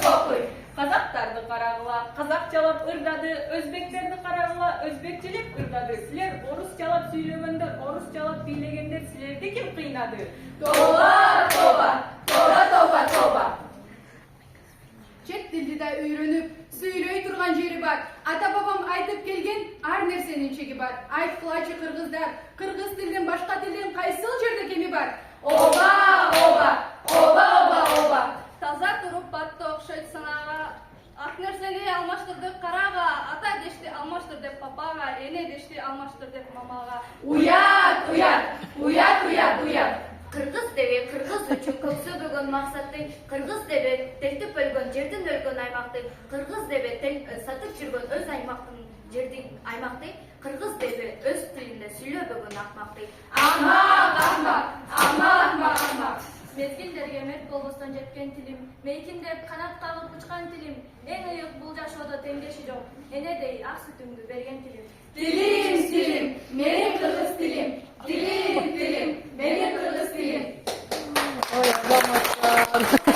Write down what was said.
Tokuy. Kazaktardı karagıla, Kazakçalap ırdadı, Özbeklerdi karagıla, Özbekçelep ırdadı. Siler Orusçalap söylөгөндө, Orusçalap biйлегенде силерди kim kıynadı? Toba. Çet dildi de öğrenip söyley durgan jeri bar. Ata babam aytıp kelgen ar nersenin çegi bar. Ayt kılaçı kırgızдар. Kırgız tilden başka tilden kaysıl jerde kemi bar. Oba. Таза туруп батты окшойт санага. Ак нерсени алмаштырдык карага. Ата дешти алмаштыр деп папага, эне дешти алмаштыр деп мамага. Уят. Кыргыз деби кыргыз үчүн көксө бөгөн максатты, кыргыз деби тертип өлгөн жердин өлгөн аймакты, кыргыз деби сатып жүргөн өз аймактын жердин аймакты, кыргыз деби өз тилинде сүйлөбөгөн акмакты. Амма. Мезгилдерге мерт болбостон жеткен тилим, мейкин деп канат кагып учкан тилим, эң ыйык бул жашоодо теңдеши жок, энедей ак сүтүңдү берген тилим. Tilim, menin kırgız tilim. Tilim, menin kırgız tilim. Oy, adam